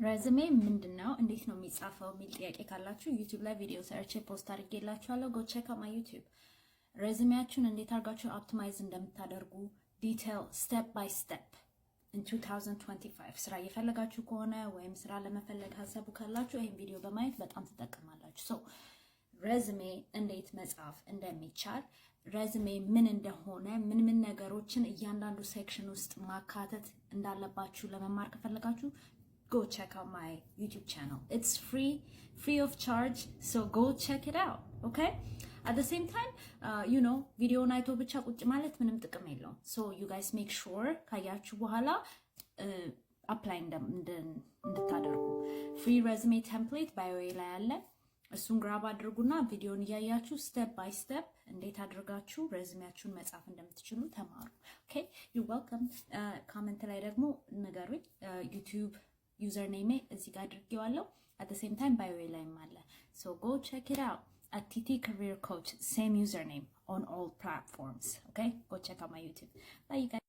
ሬዝሜ ምንድነው እንዴት ነው የሚጻፈው የሚል ጥያቄ ካላችሁ ዩቲዩብ ላይ ቪዲዮ ሰርች ፖስት አድርጌላችኋለሁ። ጎ ቼክ አውት ማይ ዩቲዩብ። ሬዝሜያችሁን እንዴት አድርጋችሁ ኦፕቲማይዝ እንደምታደርጉ ዲቴል ስቴፕ ባይ ስቴፕ in 2025 ስራ እየፈለጋችሁ ከሆነ ወይም ስራ ለመፈለግ ሀሳቡ ካላችሁ ይሄን ቪዲዮ በማየት በጣም ትጠቀማላችሁ። ሶ ሬዝሜ እንዴት መጻፍ እንደሚቻል ሬዝሜ ምን እንደሆነ ምን ነገሮችን እያንዳንዱ ሴክሽን ውስጥ ማካተት እንዳለባችሁ ለመማር ከፈለጋችሁ go check out my YouTube channel. It's free of charge, so go check it out, okay? At the same time, video ናይቶ ብቻ ቁጭ ማለት ምንም ጥቅም የለውም. So you guys make sure ካያችሁ በኋላ apply እንድታደርጉ free resume template bio ላይ አለ። እሱን ግራብ አድርጉና ቪዲዮን እያያችሁ ስቴፕ ባይ ስቴፕ እንዴት አድርጋችሁ ሬዝሜያችሁን መጻፍ እንደምትችሉ ተማሩ። okay? you're welcome. ኮሜንት ላይ ደግሞ ንገሩኝ። YouTube username እዚህ ጋር አድርጌዋለሁ። at the same time bio ላይም አለ. so go check it out at TT Career Coach, same username on all platforms. okay? go check out my YouTube. Bye you guys.